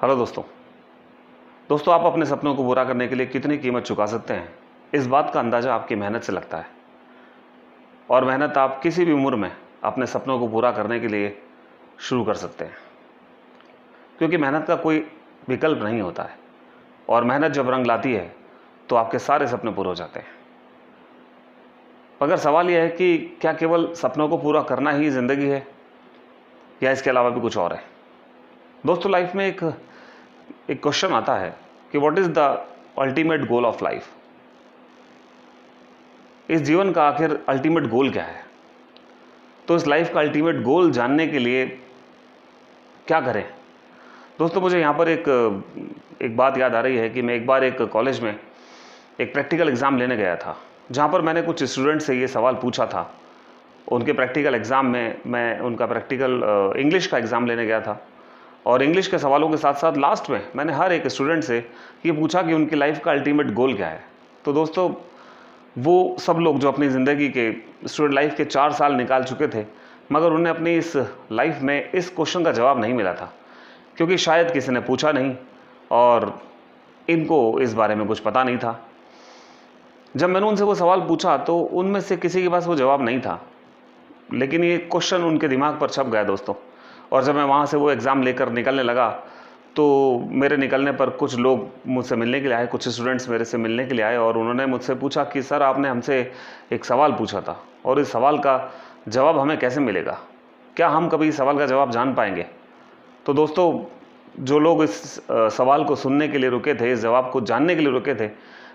Hello दोस्तों। दोस्तों, आप अपने सपनों को पूरा करने के लिए कितनी कीमत चुका सकते हैं, इस बात का अंदाज़ा आपकी मेहनत से लगता है। और मेहनत आप किसी भी उम्र में अपने सपनों को पूरा करने के लिए शुरू कर सकते हैं, क्योंकि मेहनत का कोई विकल्प नहीं होता है। और मेहनत जब रंग लाती है तो आपके सारे सपने पूरे हो जाते हैं। मगर सवाल यह है कि क्या केवल सपनों को पूरा करना ही ज़िंदगी है, या इसके अलावा भी कुछ और है। दोस्तों, लाइफ में एक क्वेश्चन आता है कि what is the ultimate goal of life. इस जीवन का आखिर अल्टीमेट गोल क्या है। तो इस लाइफ का अल्टीमेट गोल जानने के लिए क्या करें। दोस्तों, मुझे यहाँ पर एक बात याद आ रही है कि मैं एक बार एक कॉलेज में एक प्रैक्टिकल एग्ज़ाम लेने गया था, जहाँ पर मैंने कुछ स्टूडेंट से ये सवाल पूछा था। उनके प्रैक्टिकल एग्ज़ाम में मैं उनका प्रैक्टिकल इंग्लिश का एग्ज़ाम लेने गया था, और इंग्लिश के सवालों के साथ साथ लास्ट में मैंने हर एक स्टूडेंट से ये पूछा कि उनकी लाइफ का अल्टीमेट गोल क्या है। तो दोस्तों, वो सब लोग जो अपनी ज़िंदगी के स्टूडेंट लाइफ के 4 साल निकाल चुके थे, मगर उन्हें अपनी इस लाइफ में इस क्वेश्चन का जवाब नहीं मिला था, क्योंकि शायद किसी ने पूछा नहीं और इनको इस बारे में कुछ पता नहीं था। जब मैंने उनसे वो सवाल पूछा तो उनमें से किसी के पास वो जवाब नहीं था, लेकिन ये क्वेश्चन उनके दिमाग पर छप गया दोस्तों। और जब मैं वहाँ से वो एग्ज़ाम लेकर निकलने लगा तो मेरे निकलने पर कुछ लोग मुझसे मिलने के लिए आए, कुछ स्टूडेंट्स मेरे से मिलने के लिए आए, और उन्होंने मुझसे पूछा कि सर, आपने हमसे एक सवाल पूछा था और इस सवाल का जवाब हमें कैसे मिलेगा, क्या हम कभी इस सवाल का जवाब जान पाएंगे। तो दोस्तों, जो लोग इस सवाल को सुनने के लिए रुके थे, इस जवाब को जानने के लिए रुके थे,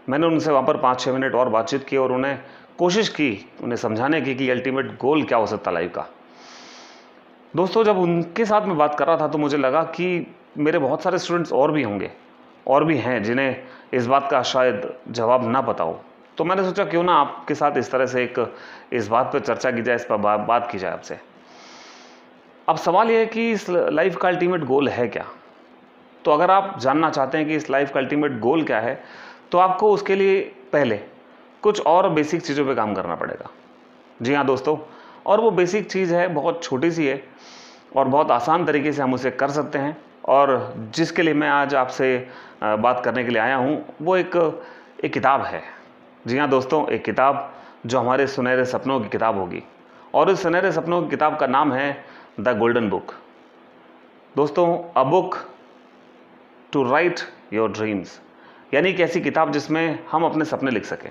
मैंने उनसे वहाँ पर 5-6 मिनट और बातचीत की और उन्हें कोशिश की, उन्हें समझाने की कि अल्टीमेट गोल क्या हो सकता लाइफ का। दोस्तों, जब उनके साथ मैं बात कर रहा था तो मुझे लगा कि मेरे बहुत सारे स्टूडेंट्स और भी होंगे और भी हैं जिन्हें इस बात का शायद जवाब ना पता हो। तो मैंने सोचा क्यों ना आपके साथ इस तरह से इस बात पर चर्चा की जाए, इस पर बात की जाए आपसे। अब सवाल यह है कि इस लाइफ का अल्टीमेट गोल है क्या। तो अगर आप जानना चाहते हैं कि इस लाइफ का अल्टीमेट गोल क्या है, तो आपको उसके लिए पहले कुछ और बेसिक चीज़ों पे काम करना पड़ेगा। जी हाँ दोस्तों, और वो बेसिक चीज़ है, बहुत छोटी सी है और बहुत आसान तरीके से हम उसे कर सकते हैं, और जिसके लिए मैं आज आपसे बात करने के लिए आया हूँ वो एक किताब है। जी हाँ दोस्तों, एक किताब जो हमारे सुनहरे सपनों की किताब होगी, और इस सुनहरे सपनों की किताब का नाम है द गोल्डन बुक। दोस्तों, a book to write your dreams, यानी कि ऐसी किताब जिसमें हम अपने सपने लिख सकें।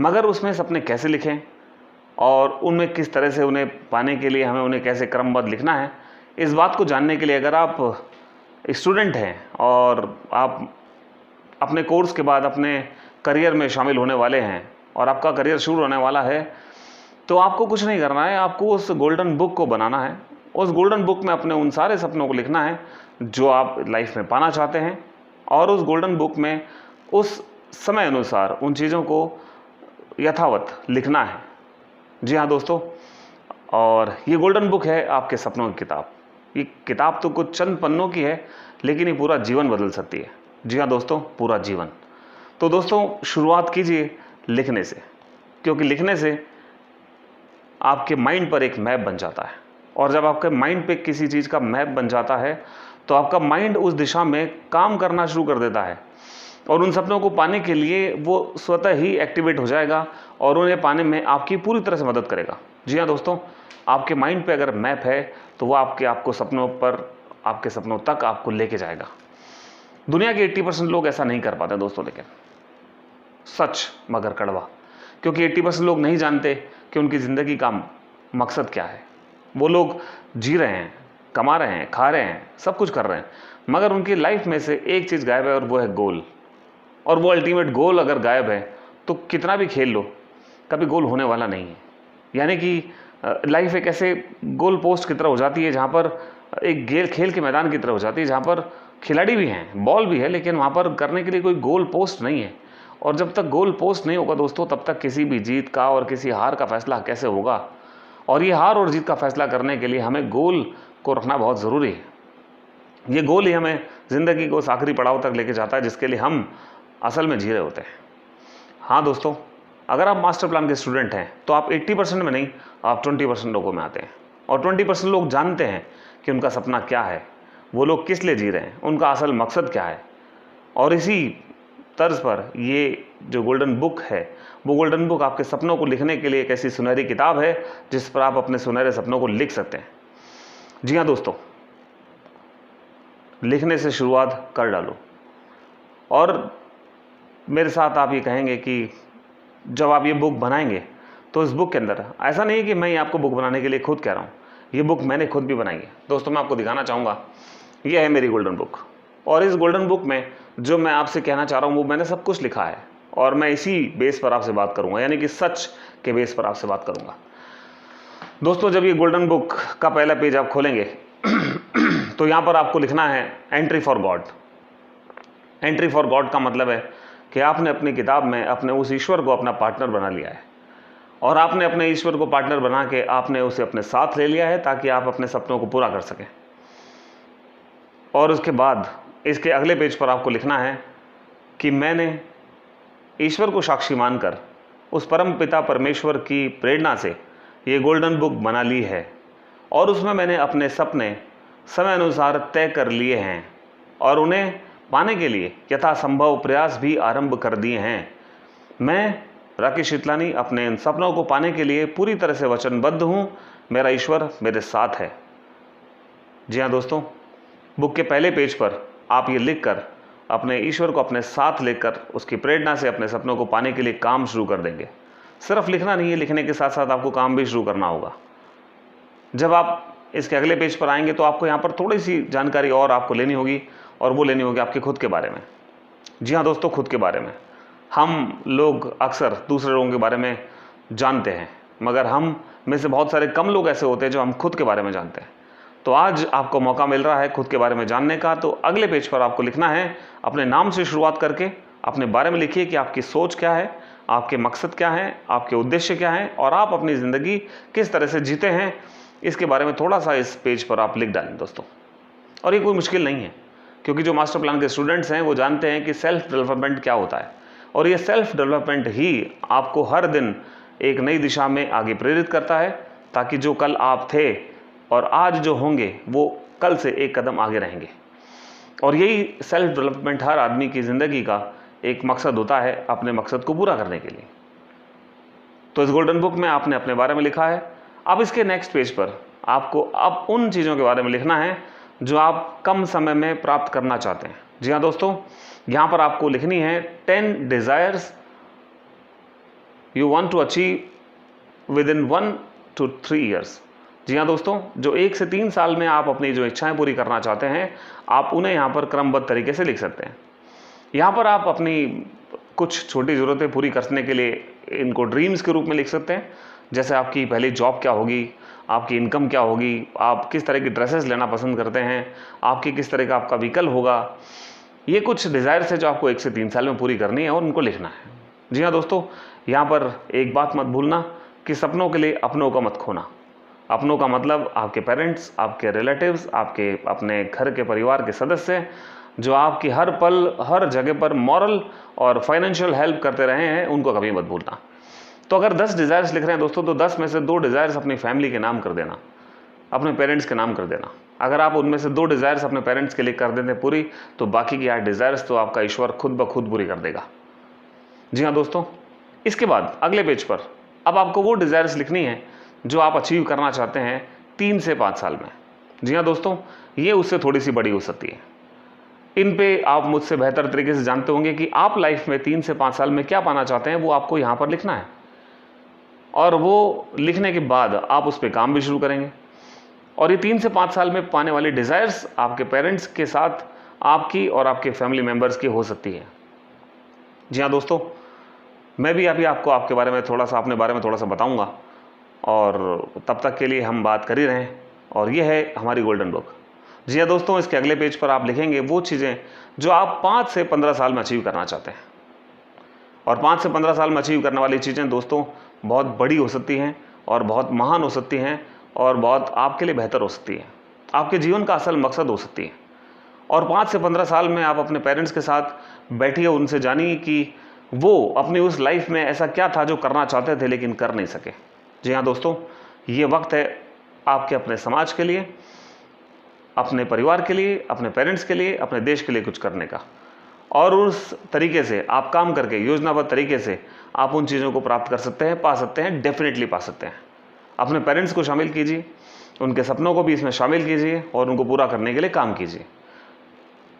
मगर उसमें सपने कैसे लिखें और उनमें किस तरह से उन्हें पाने के लिए हमें उन्हें कैसे क्रमबद्ध लिखना है, इस बात को जानने के लिए अगर आप स्टूडेंट हैं और आप अपने कोर्स के बाद अपने करियर में शामिल होने वाले हैं और आपका करियर शुरू होने वाला है, तो आपको कुछ नहीं करना है, आपको उस गोल्डन बुक को बनाना है। उस गोल्डन बुक में अपने उन सारे सपनों को लिखना है जो आप लाइफ में पाना चाहते हैं, और उस गोल्डन बुक में उस समय अनुसार उन चीज़ों को यथावत लिखना है। जी हाँ दोस्तों, और ये गोल्डन बुक है आपके सपनों की किताब। ये किताब तो कुछ चंद पन्नों की है, लेकिन ये पूरा जीवन बदल सकती है। जी हाँ दोस्तों, पूरा जीवन। तो दोस्तों, शुरुआत कीजिए लिखने से, क्योंकि लिखने से आपके माइंड पर एक मैप बन जाता है, और जब आपके माइंड पे किसी चीज़ का मैप बन जाता है तो आपका माइंड उस दिशा में काम करना शुरू कर देता है, और उन सपनों को पाने के लिए वो स्वतः ही एक्टिवेट हो जाएगा और उन्हें पाने में आपकी पूरी तरह से मदद करेगा। जी हाँ दोस्तों, आपके माइंड पे अगर मैप है तो वो आपको सपनों पर, आपके सपनों तक आपको लेके जाएगा। दुनिया के 80% लोग ऐसा नहीं कर पाते दोस्तों, लेकिन सच मगर कड़वा, क्योंकि 80% लोग नहीं जानते कि उनकी ज़िंदगी का मकसद क्या है। वो लोग जी रहे हैं, कमा रहे हैं, खा रहे हैं, सब कुछ कर रहे हैं, मगर उनकी लाइफ में से एक चीज़ गायब है, और वो है गोल। और वो अल्टीमेट गोल अगर गायब है तो कितना भी खेल लो, कभी गोल होने वाला नहीं है। यानी कि लाइफ एक ऐसे गोल पोस्ट की तरह हो जाती है, जहाँ पर एक खेल के मैदान की तरह हो जाती है, जहाँ पर खिलाड़ी भी हैं, बॉल भी है, लेकिन वहाँ पर करने के लिए कोई गोल पोस्ट नहीं है। और जब तक गोल पोस्ट नहीं होगा दोस्तों, तब तक किसी भी जीत का और किसी हार का फैसला कैसे होगा। और ये हार और जीत का फैसला करने के लिए हमें गोल को रखना बहुत ज़रूरी है। ये गोल ही हमें ज़िंदगी को उस आखिरी पड़ाव तक लेके जाता है जिसके लिए हम असल में जी रहे होते हैं। हाँ दोस्तों, अगर आप मास्टर प्लान के स्टूडेंट हैं तो आप 80% में नहीं, आप 20% लोगों में आते हैं। और 20% लोग जानते हैं कि उनका सपना क्या है, वो लोग किस लिए जी रहे हैं, उनका असल मकसद क्या है। और इसी तर्ज पर ये जो गोल्डन बुक है, वो गोल्डन बुक आपके सपनों को लिखने के लिए एक ऐसी सुनहरी किताब है जिस पर आप अपने सुनहरे सपनों को लिख सकते हैं। जी हाँ दोस्तों, लिखने से शुरुआत कर डालो। और मेरे साथ आप ये कहेंगे कि जब आप ये बुक बनाएंगे तो इस बुक के अंदर ऐसा नहीं है कि मैं आपको बुक बनाने के लिए खुद कह रहा हूँ, ये बुक मैंने खुद भी बनाई है। दोस्तों मैं आपको दिखाना चाहूँगा, ये है मेरी गोल्डन बुक। और इस गोल्डन बुक में जो मैं आपसे कहना चाह रहा हूँ वो मैंने सब कुछ लिखा है, और मैं इसी बेस पर आपसे बात करूँगा, यानी कि सच के बेस पर आपसे बात करूँगा। दोस्तों जब ये गोल्डन बुक का पहला पेज आप खोलेंगे तो यहाँ पर आपको लिखना है entry for God. Entry for God का मतलब है कि आपने अपनी किताब में अपने उस ईश्वर को अपना पार्टनर बना लिया है, और आपने अपने ईश्वर को पार्टनर बना के आपने उसे अपने साथ ले लिया है ताकि आप अपने सपनों को पूरा कर सकें। और उसके बाद इसके अगले पेज पर आपको लिखना है कि मैंने ईश्वर को साक्षी मानकर उस परम पिता परमेश्वर की प्रेरणा से ये गोल्डन बुक बना ली है, और उसमें मैंने अपने सपने समय अनुसार तय कर लिए हैं और उन्हें पाने के लिए यथासंभव प्रयास भी आरंभ कर दिए हैं। मैं राकेश शीतलानी अपने इन सपनों को पाने के लिए पूरी तरह से वचनबद्ध हूँ। मेरा ईश्वर मेरे साथ है। जी हाँ दोस्तों, बुक के पहले पेज पर आप ये लिखकर अपने ईश्वर को अपने साथ लेकर उसकी प्रेरणा से अपने सपनों को पाने के लिए काम शुरू कर देंगे। सिर्फ लिखना नहीं है, लिखने के साथ साथ आपको काम भी शुरू करना होगा। जब आप इसके अगले पेज पर आएंगे तो आपको यहाँ पर थोड़ी सी जानकारी और आपको लेनी होगी, और वो लेनी होगी आपके खुद के बारे में। जी हाँ दोस्तों, खुद के बारे में। हम लोग अक्सर दूसरे लोगों के बारे में जानते हैं, मगर हम में से बहुत सारे कम लोग ऐसे होते हैं जो हम खुद के बारे में जानते हैं। तो आज आपको मौका मिल रहा है खुद के बारे में जानने का। तो अगले पेज पर आपको लिखना है, अपने नाम से शुरुआत करके अपने बारे में लिखिए कि आपकी सोच क्या है, आपके मकसद क्या हैं, आपके उद्देश्य क्या हैं, और आप अपनी ज़िंदगी किस तरह से जीते हैं, इसके बारे में थोड़ा सा इस पेज पर आप लिख डालें दोस्तों। और ये कोई मुश्किल नहीं है, क्योंकि जो मास्टर प्लान के स्टूडेंट्स हैं वो जानते हैं कि सेल्फ डेवलपमेंट क्या होता है, और ये सेल्फ डेवलपमेंट ही आपको हर दिन एक नई दिशा में आगे प्रेरित करता है, ताकि जो कल आप थे और आज जो होंगे वो कल से एक कदम आगे रहेंगे। और यही सेल्फ डेवलपमेंट हर आदमी की ज़िंदगी का एक मकसद होता है, अपने मकसद को पूरा करने के लिए। तो इस गोल्डन बुक में आपने अपने बारे में लिखा है। अब इसके नेक्स्ट पेज पर आपको अब उन चीज़ों के बारे में लिखना है जो आप कम समय में प्राप्त करना चाहते हैं। जी हाँ दोस्तों, यहाँ पर आपको लिखनी है 10 desires you want to achieve within 1 to 3 years. जी हाँ दोस्तों, जो 1 से 3 साल में आप अपनी जो इच्छाएं पूरी करना चाहते हैं, आप उन्हें यहाँ पर क्रमबद्ध तरीके से लिख सकते हैं। यहाँ पर आप अपनी कुछ छोटी ज़रूरतें पूरी करने के लिए इनको ड्रीम्स के रूप में लिख सकते हैं। जैसे आपकी पहली जॉब क्या होगी, आपकी इनकम क्या होगी, आप किस तरह की ड्रेसेस लेना पसंद करते हैं, आपकी किस तरह का आपका व्हीकल होगा। ये कुछ डिज़ायर्स है जो आपको 1 से 3 साल में पूरी करनी है और उनको लिखना है। जी हाँ दोस्तों, यहाँ पर एक बात मत भूलना कि सपनों के लिए अपनों का मत खोना। अपनों का मतलब आपके पेरेंट्स, आपके रिलेटिव्स, आपके अपने घर के परिवार के सदस्य, जो आपकी हर पल हर जगह पर मॉरल और फाइनेंशियल हेल्प करते रहे हैं, उनको कभी मत भूलना। तो अगर 10 डिज़ायर्स लिख रहे हैं दोस्तों, तो 10 में से 2 डिज़ायर्स अपनी फैमिली के नाम कर देना, अपने पेरेंट्स के नाम कर देना। अगर आप उनमें से 2 डिज़ायर्स अपने पेरेंट्स के लिए कर देते पूरी, तो बाकी की 8 डिज़ायर्स तो आपका ईश्वर खुद ब खुद पूरी कर देगा। जी हाँ दोस्तों, इसके बाद अगले पेज पर अब आपको वो डिज़ायर्स लिखनी है जो आप अचीव करना चाहते हैं 3 से 5 साल में। जी हाँ दोस्तों, ये उससे थोड़ी सी बड़ी हो सकती है। इन पे आप मुझसे बेहतर तरीके से जानते होंगे कि आप लाइफ में 3 से 5 साल में क्या पाना चाहते हैं, वो आपको यहाँ पर लिखना है। और वो लिखने के बाद आप उस पर काम भी शुरू करेंगे। और ये 3 से 5 साल में पाने वाली डिज़ायर्स आपके पेरेंट्स के साथ आपकी और आपके फैमिली मेम्बर्स की हो सकती है। जी हाँ दोस्तों, मैं भी अभी आपको आपके बारे में थोड़ा सा अपने बारे में थोड़ा सा बताऊंगा, और तब तक के लिए हम बात कर ही रहे हैं। और ये है हमारी गोल्डन बुक। जी हाँ दोस्तों, इसके अगले पेज पर आप लिखेंगे वो चीज़ें जो आप 5 से 15 साल में अचीव करना चाहते हैं। और 5 से 15 साल में अचीव करने वाली चीज़ें दोस्तों बहुत बड़ी हो सकती हैं, और बहुत महान हो सकती हैं, और बहुत आपके लिए बेहतर हो सकती हैं, आपके जीवन का असल मकसद हो सकती है। और 5 से 15 साल में आप अपने पेरेंट्स के साथ बैठिए, उनसे जानिए कि वो अपनी उस लाइफ में ऐसा क्या था जो करना चाहते थे लेकिन कर नहीं सके। जी हाँ दोस्तों, ये वक्त है आपके अपने समाज के लिए, अपने परिवार के लिए, अपने पेरेंट्स के लिए, अपने देश के लिए कुछ करने का। और उस तरीके से आप काम करके योजनाबद्ध तरीके से आप उन चीज़ों को प्राप्त कर सकते हैं, पा सकते हैं, डेफिनेटली पा सकते हैं। अपने पेरेंट्स को शामिल कीजिए, उनके सपनों को भी इसमें शामिल कीजिए और उनको पूरा करने के लिए काम कीजिए।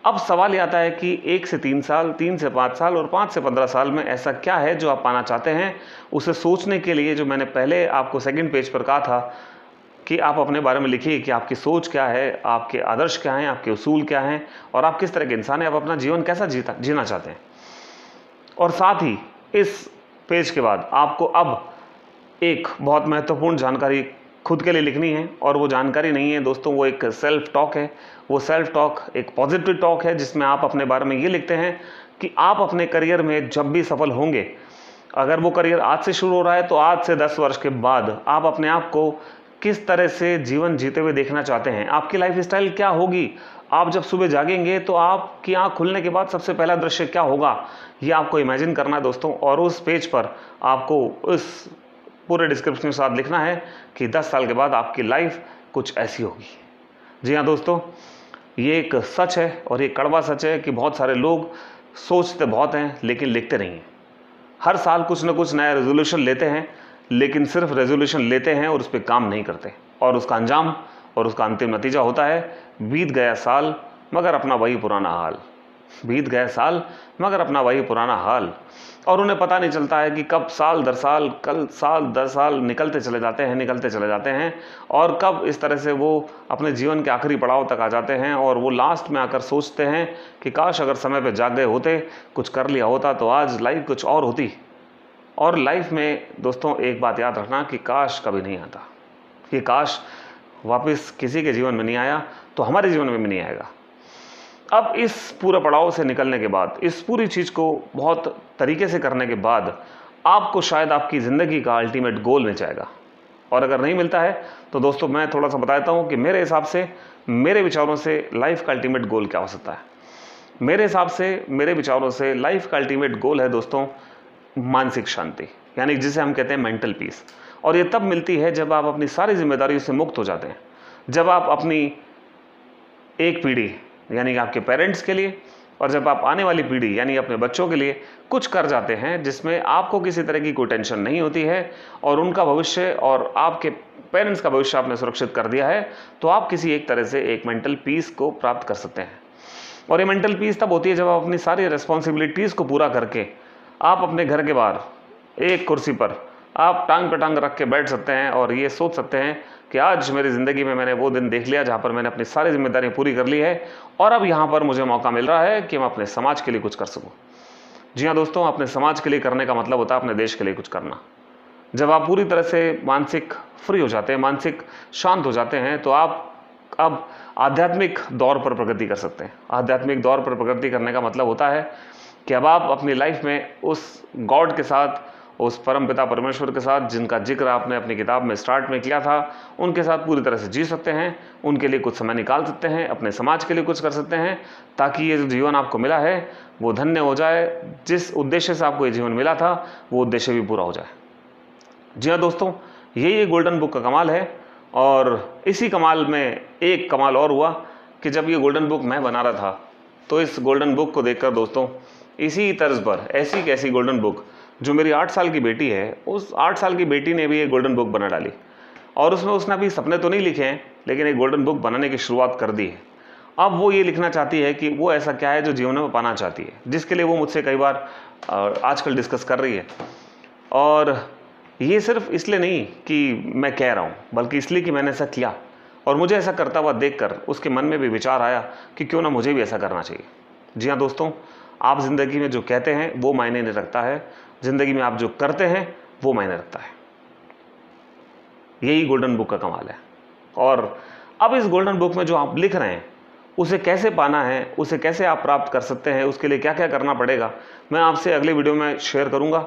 अब सवाल ये आता है कि 1 से 3 साल, 3 से 5 साल और 5 से 15 साल में ऐसा क्या है जो आप पाना चाहते हैं। उसे सोचने के लिए जो मैंने पहले आपको सेकंड पेज पर कहा था कि आप अपने बारे में लिखिए कि आपकी सोच क्या है, आपके आदर्श क्या हैं, आपके उसूल क्या हैं और आप किस तरह के इंसान हैं, आप अपना जीवन कैसा जीना चाहते हैं। और साथ ही इस पेज के बाद आपको अब एक बहुत महत्वपूर्ण जानकारी खुद के लिए लिखनी है। और वो जानकारी नहीं है दोस्तों, वो एक सेल्फ टॉक है। वो सेल्फ टॉक एक पॉजिटिव टॉक है जिसमें आप अपने बारे में ये लिखते हैं कि आप अपने करियर में जब भी सफल होंगे, अगर वो करियर आज से शुरू हो रहा है तो आज से 10 वर्ष के बाद आप अपने आप को किस तरह से जीवन जीते हुए देखना चाहते हैं, आपकी लाइफ स्टाइल क्या होगी। आप जब सुबह जागेंगे तो आपकी आँख खुलने के बाद सबसे पहला दृश्य क्या होगा, ये आपको इमेजिन करना है दोस्तों। और उस पेज पर आपको उस पूरे डिस्क्रिप्शन के साथ लिखना है कि 10 साल के बाद आपकी लाइफ कुछ ऐसी होगी। जी हाँ दोस्तों, ये एक सच है और ये कड़वा सच है कि बहुत सारे लोग सोचते बहुत हैं लेकिन लिखते नहीं हैं। हर साल कुछ ना कुछ नया रेजोल्यूशन लेते हैं, लेकिन सिर्फ रेजोल्यूशन लेते हैं और उस पर काम नहीं करते। और उसका अंजाम और उसका अंतिम नतीजा होता है बीत गया साल मगर अपना वही पुराना हाल। बीत गया साल मगर अपना वही पुराना हाल। और उन्हें पता नहीं चलता है कि कब साल दर साल, कल साल दर साल निकलते चले जाते हैं और कब इस तरह से वो अपने जीवन के आखिरी पड़ाव तक आ जाते हैं। और वो लास्ट में आकर सोचते हैं कि काश अगर समय पे जाग गए होते, कुछ कर लिया होता तो आज लाइफ कुछ और होती। और लाइफ में दोस्तों एक बात याद रखना कि काश कभी नहीं आता। ये काश वापस किसी के जीवन में नहीं आया तो हमारे जीवन में भी नहीं आएगा। अब इस पूरा पड़ाव से निकलने के बाद, इस पूरी चीज़ को बहुत तरीके से करने के बाद आपको शायद आपकी ज़िंदगी का अल्टीमेट गोल मिल जाएगा। और अगर नहीं मिलता है तो दोस्तों मैं थोड़ा सा बता देता हूँ कि मेरे हिसाब से, मेरे विचारों से लाइफ का अल्टीमेट गोल क्या हो सकता है। मेरे हिसाब से, मेरे विचारों से लाइफ का अल्टीमेट गोल है दोस्तों मानसिक शांति, यानी जिसे हम कहते हैं मेंटल पीस। और ये तब मिलती है जब आप अपनी सारी जिम्मेदारियों से मुक्त हो जाते हैं, जब आप अपनी एक पीढ़ी यानी कि आपके पेरेंट्स के लिए और जब आप आने वाली पीढ़ी यानी अपने बच्चों के लिए कुछ कर जाते हैं जिसमें आपको किसी तरह की कोई टेंशन नहीं होती है और उनका भविष्य और आपके पेरेंट्स का भविष्य आपने सुरक्षित कर दिया है, तो आप किसी एक तरह से एक मेंटल पीस को प्राप्त कर सकते हैं। और ये मेंटल पीस तब होती है जब आप अपनी सारी रिस्पॉन्सिबिलिटीज़ को पूरा करके आप अपने घर के बाहर एक कुर्सी पर आप टांग पे टांग रख के बैठ सकते हैं और ये सोच सकते हैं कि आज मेरी ज़िंदगी में मैंने वो दिन देख लिया जहाँ पर मैंने अपनी सारी जिम्मेदारियाँ पूरी कर ली है और अब यहाँ पर मुझे मौका मिल रहा है कि मैं अपने समाज के लिए कुछ कर सकूँ। जी हाँ दोस्तों, अपने समाज के लिए करने का मतलब होता है अपने देश के लिए कुछ करना। जब आप पूरी तरह से मानसिक फ्री हो जाते हैं, मानसिक शांत हो जाते हैं, तो आप अब आध्यात्मिक दौर पर प्रगति कर सकते हैं। आध्यात्मिक दौर पर प्रगति करने का मतलब होता है कि अब आप अपनी लाइफ में उस गॉड के साथ, उस परम पिता परमेश्वर के साथ जिनका जिक्र आपने अपनी किताब में स्टार्ट में किया था, उनके साथ पूरी तरह से जी सकते हैं, उनके लिए कुछ समय निकाल सकते हैं, अपने समाज के लिए कुछ कर सकते हैं, ताकि ये जो जीवन आपको मिला है वो धन्य हो जाए। जिस उद्देश्य से आपको ये जीवन मिला था वो उद्देश्य भी पूरा हो जाए। जी हाँ दोस्तों, यही गोल्डन बुक का कमाल है। और इसी कमाल में एक कमाल और हुआ कि जब ये गोल्डन बुक मैं बना रहा था तो इस गोल्डन बुक को देखकर दोस्तों, इसी तर्ज पर ऐसी कैसी गोल्डन बुक जो मेरी 8 साल की बेटी है, उस 8 साल की बेटी ने भी एक गोल्डन बुक बना डाली। और उसमें उसने अभी सपने तो नहीं लिखे हैं, लेकिन एक गोल्डन बुक बनाने की शुरुआत कर दी है। अब वो ये लिखना चाहती है कि वो ऐसा क्या है जो जीवन में पाना चाहती है, जिसके लिए वो मुझसे कई बार आजकल डिस्कस कर रही है। और ये सिर्फ इसलिए नहीं कि मैं कह रहा हूँ, बल्कि इसलिए कि मैंने ऐसा किया और मुझे ऐसा करता हुआ देखकर उसके मन में भी विचार आया कि क्यों ना मुझे भी ऐसा करना चाहिए। जी हाँ दोस्तों, आप ज़िंदगी में जो कहते हैं वो मायने नहीं रखता है, ज़िंदगी में आप जो करते हैं वो मायने रखता है। यही गोल्डन बुक का कमाल है। और अब इस गोल्डन बुक में जो आप लिख रहे हैं उसे कैसे पाना है, उसे कैसे आप प्राप्त कर सकते हैं, उसके लिए क्या क्या करना पड़ेगा, मैं आपसे अगले वीडियो में शेयर करूंगा।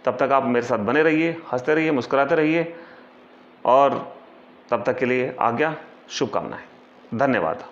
तब तक आप मेरे साथ बने रहिए, हंसते रहिए, मुस्कुराते रहिए और तब तक के लिए आज्ञा, शुभकामनाएं, धन्यवाद।